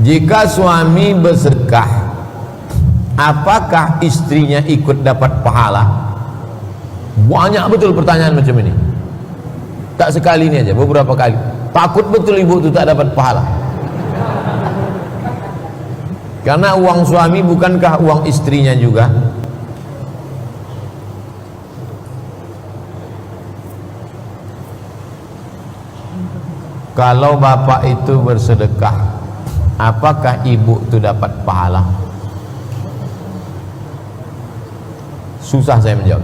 Jika suami bersedekah, apakah istrinya ikut dapat pahala? Banyak betul pertanyaan macam ini. Tak sekali ini aja, beberapa kali. Takut betul ibu itu tak dapat pahala. Karena uang suami bukankah uang istrinya juga? Kalau bapak itu bersedekah, apakah ibu itu dapat pahala? Susah saya menjawab.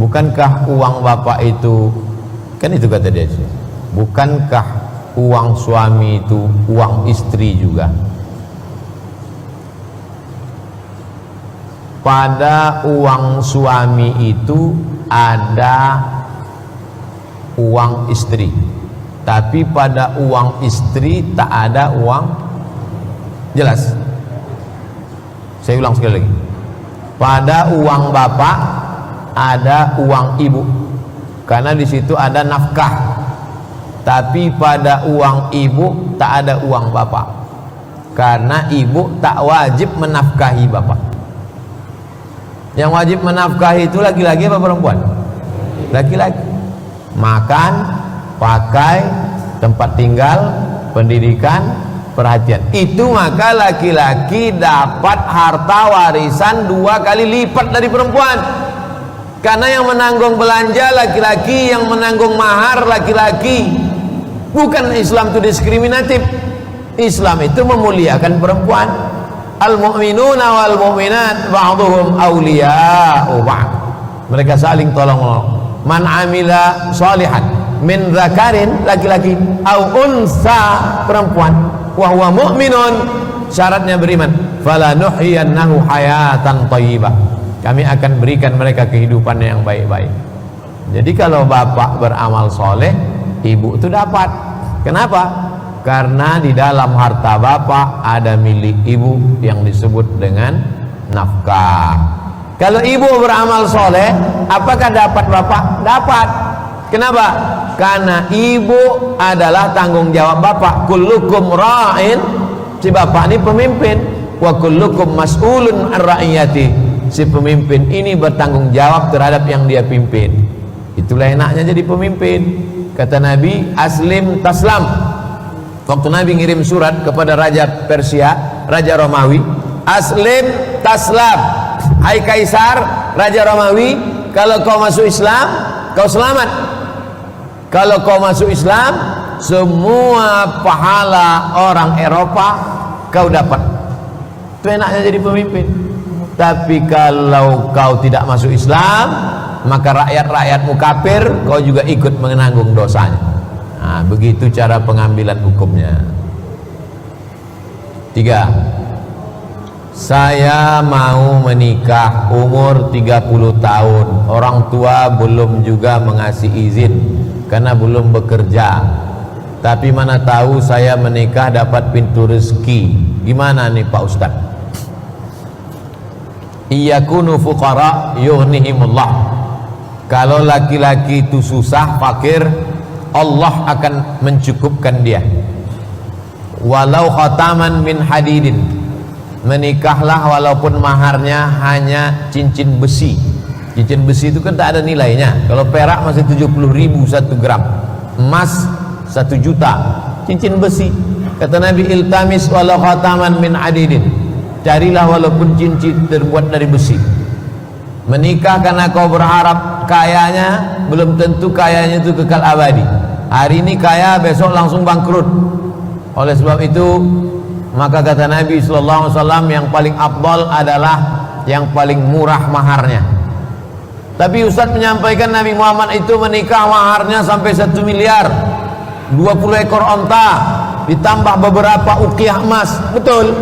Bukankah uang bapak itu, kan itu kata dia, bukankah uang suami itu uang istri juga? Pada uang suami itu ada uang istri, tapi pada uang istri tak ada uang. Jelas? Saya ulang sekali lagi. Pada uang bapak ada uang ibu, karena di situ ada nafkah. Tapi pada uang ibu tak ada uang bapak, karena ibu tak wajib menafkahi bapak. Yang wajib menafkahi itu laki-laki apa perempuan? Laki-laki. Makan, pakai, tempat tinggal, pendidikan, perhatian. Itu maka laki-laki dapat harta warisan 2 kali lipat dari perempuan. Karena yang menanggung belanja laki-laki, yang menanggung mahar laki-laki. Bukan Islam itu diskriminatif. Islam itu memuliakan perempuan. Al-mu'minuna wal mu'minat ba'duhum awliya'u ba'd. Mereka saling tolong-menolong. Man amila sholihan min dzakarin, laki-laki, au unsa, perempuan, wa huwa mu'minun, syaratnya beriman, fala nuhyiyannahu hayatan thayyibah, kami akan berikan mereka kehidupan yang baik-baik. Jadi kalau bapak beramal soleh, ibu itu dapat. Kenapa? Karena di dalam harta bapak ada milik ibu yang disebut dengan nafkah. Kalau ibu beramal soleh, apakah dapat bapak? Dapat. Kenapa? Karena ibu adalah tanggung jawab bapak. Kullukum ra'in, si bapak ini pemimpin. Wa kullukum mas'ulun an ra'iyati, si pemimpin ini bertanggung jawab terhadap yang dia pimpin. Itulah enaknya jadi pemimpin. Kata Nabi, aslim taslam. Waktu Nabi ngirim surat kepada Raja Persia, Raja Romawi, aslim taslam. Hai Kaisar, Raja Romawi, kalau kau masuk Islam, kau selamat. Kalau kau masuk Islam, semua pahala orang Eropa kau dapat. Itu enaknya jadi pemimpin. Tapi kalau kau tidak masuk Islam, maka rakyat-rakyatmu kafir, kau juga ikut menanggung dosanya. Nah, begitu cara pengambilan hukumnya. 3. Saya mau menikah umur 30 tahun. Orang tua belum juga mengasih izin karena belum bekerja. Tapi mana tahu saya menikah dapat pintu rezeki. Gimana nih Pak Ustadz? Iyakunu fuqara yughnihimullah. Kalau laki-laki itu susah, fakir, Allah akan mencukupkan dia. Walau khataman min hadidin, menikahlah walaupun maharnya hanya cincin besi. Cincin besi itu kan tak ada nilainya. Kalau perak masih 70.000 1 gram, emas 1 juta. Cincin besi, kata Nabi, iltamis walau khataman min hadidin, carilah walaupun cincin terbuat dari besi. Menikah karena kau berharap kayanya, belum tentu kayanya itu kekal abadi. Hari ini kaya, besok langsung bangkrut. Oleh sebab itu, maka kata Nabi SAW, yang paling afdal adalah yang paling murah maharnya. Tapi Ustaz menyampaikan Nabi Muhammad itu menikah maharnya sampai 1 miliar, 20 ekor onta, ditambah beberapa uqiyah emas. Betul.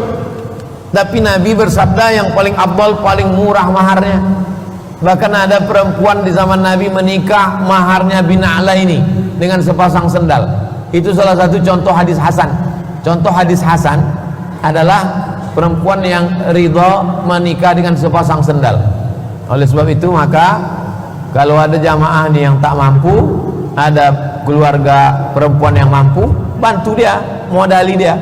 Tapi Nabi bersabda yang paling afdal, paling murah maharnya. Bahkan ada perempuan di zaman Nabi menikah maharnya bina'la ini dengan sepasang sendal. Itu salah satu contoh hadis hasan. Contoh hadis hasan adalah perempuan yang ridha menikah dengan sepasang sendal. Oleh sebab itu, maka kalau ada jamaah nih yang tak mampu, ada keluarga perempuan yang mampu, bantu dia, modali dia.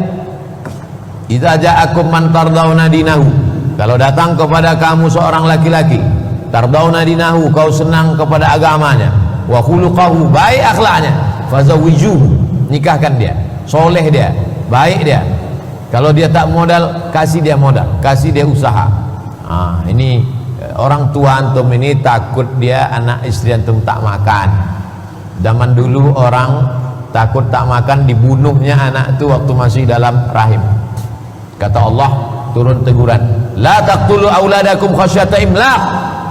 Idza ja'akum man tardawna dinahu, kalau datang kepada kamu seorang laki-laki, tardawna dinahu, kau senang kepada agamanya, wa khuluquhu, baik akhlaknya, fazawwijuhu, nikahkan dia, soleh dia, baik dia. Kalau dia tak modal, kasih dia modal, kasih dia usaha. Ini orang tua antum ini takut dia anak istri antum tak makan. Zaman dulu orang takut tak makan, dibunuhnya anak itu waktu masih dalam rahim. Kata Allah, turun teguran, la taqtulu auladakum khasyata imlaq,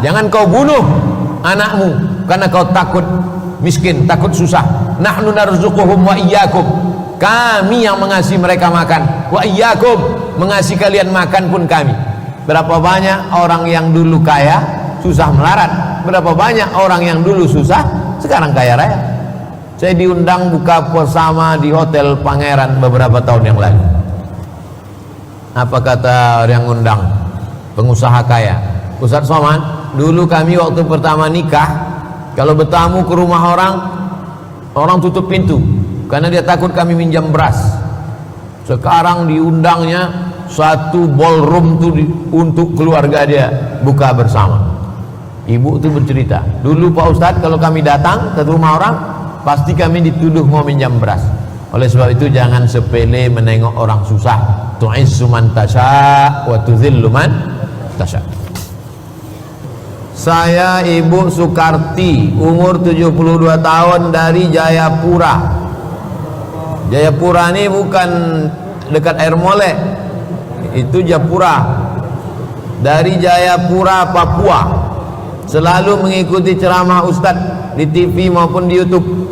jangan kau bunuh anakmu karena kau takut miskin, takut susah. Nahnu narzuquhum wa iyyakum, kami yang mengasihi mereka makan, wa iyyakum, mengasihi kalian makan pun kami. Berapa banyak orang yang dulu kaya susah melarat, berapa banyak orang yang dulu susah sekarang kaya raya. Saya diundang buka bersama di Hotel Pangeran beberapa tahun yang lalu. Apa kata yang undang? Pengusaha kaya, Ustaz Somad, dulu kami waktu pertama nikah, kalau bertamu ke rumah orang, orang tutup pintu karena dia takut kami minjam beras. Sekarang diundangnya satu ballroom tuh untuk keluarga dia buka bersama. Ibu itu bercerita, dulu Pak Ustadz kalau kami datang ke rumah orang pasti kami dituduh mau minjam beras. Oleh sebab itu jangan sepele menengok orang susah. Tu'izzu man tasya wa tudhillu man tasya. Saya Ibu Sukarti, umur 72 tahun, dari Jayapura. Jayapura ini bukan dekat Air Molek, itu Japura. Dari Jayapura, Papua. Selalu mengikuti ceramah Ustadz di TV maupun di YouTube.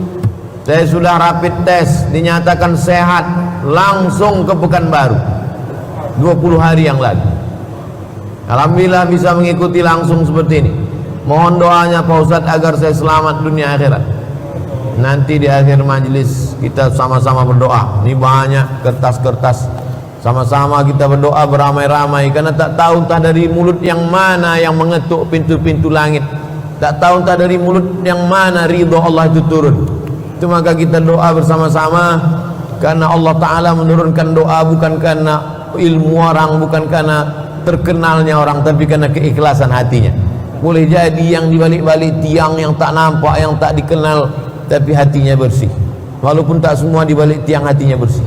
Saya sudah rapid test, dinyatakan sehat, langsung ke Pekanbaru 20 hari yang lalu. Alhamdulillah bisa mengikuti langsung seperti ini. Mohon doanya Pak Ustadz agar saya selamat dunia akhirat. Nanti di akhir majelis kita sama-sama berdoa. Ini banyak kertas-kertas, sama-sama kita berdoa beramai-ramai, karena tak tahu entah dari mulut yang mana yang mengetuk pintu-pintu langit, tak tahu entah dari mulut yang mana ridho Allah itu turun. Itu maka kita doa bersama-sama, karena Allah Ta'ala menurunkan doa bukan karena ilmu orang, bukan karena terkenalnya orang, tapi karena keikhlasan hatinya. Boleh jadi yang dibalik-balik tiang yang tak nampak, yang tak dikenal, tapi hatinya bersih. Walaupun tak semua dibalik tiang hatinya bersih.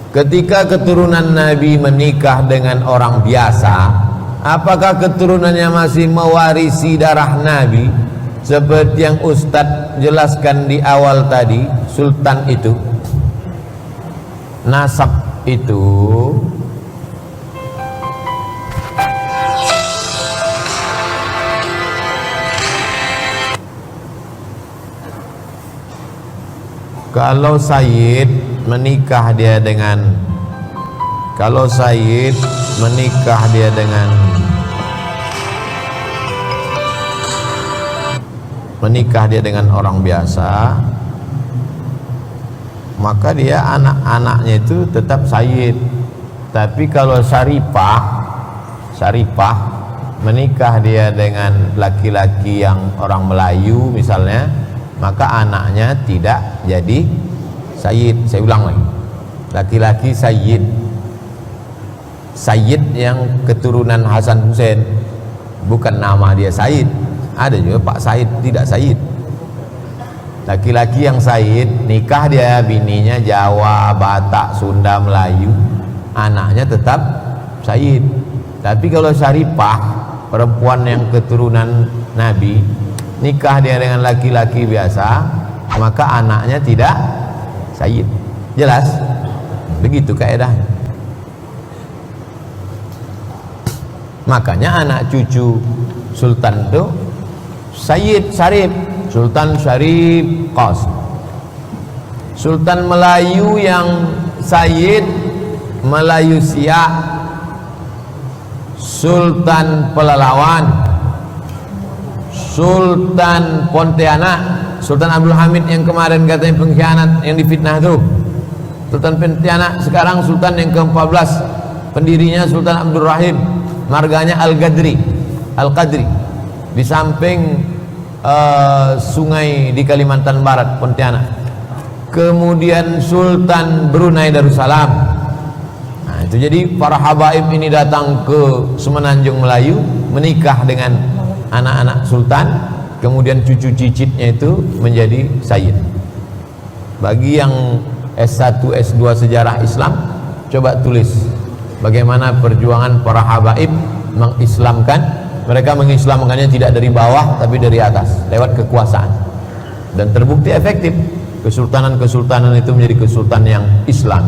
Ketika keturunan Nabi menikah dengan orang biasa, apakah keturunannya masih mewarisi darah Nabi? Seperti yang Ustadz jelaskan di awal tadi, sultan itu, nasab itu kalau Sayyid menikah dia dengan orang biasa, maka dia anak-anaknya itu tetap Sayyid. Tapi kalau Syarifah menikah dia dengan laki-laki yang orang Melayu misalnya, maka anaknya tidak jadi Sayyid. Saya ulang lagi, laki-laki Sayyid yang keturunan Hasan Hussein, bukan nama dia Sayyid. Ada juga Pak Said tidak Sayyid. Laki-laki yang Sayyid, nikah dia bininya Jawa, Batak, Sunda, Melayu, anaknya tetap Sayyid. Tapi kalau Syarifah, perempuan yang keturunan Nabi, nikah dia dengan laki-laki biasa, maka anaknya tidak Sayyid. Jelas? Begitu kaedahnya. Makanya anak cucu sultan itu Sayyid Syarif, Sultan Syarif Qasim. Sultan Melayu yang Sayyid, Melayu Siak, Sultan Pelalawan, Sultan Pontianak, Sultan Abdul Hamid yang kemarin katanya pengkhianat yang difitnah itu, Sultan Pontianak. Sekarang Sultan yang ke-14, pendirinya Sultan Abdul Rahim, marganya Al-Qadri. Di samping sungai di Kalimantan Barat, Pontianak, kemudian Sultan Brunei Darussalam. Nah, itu jadi para habaib ini datang ke Semenanjung Melayu, menikah dengan anak-anak sultan, kemudian cucu cicitnya itu menjadi sayyid. Bagi yang S1, S2 sejarah Islam, coba tulis bagaimana perjuangan para habaib mengislamkan. Mereka mengislamkannya tidak dari bawah tapi dari atas, lewat kekuasaan, dan terbukti efektif. Kesultanan-kesultanan itu menjadi kesultanan yang Islam.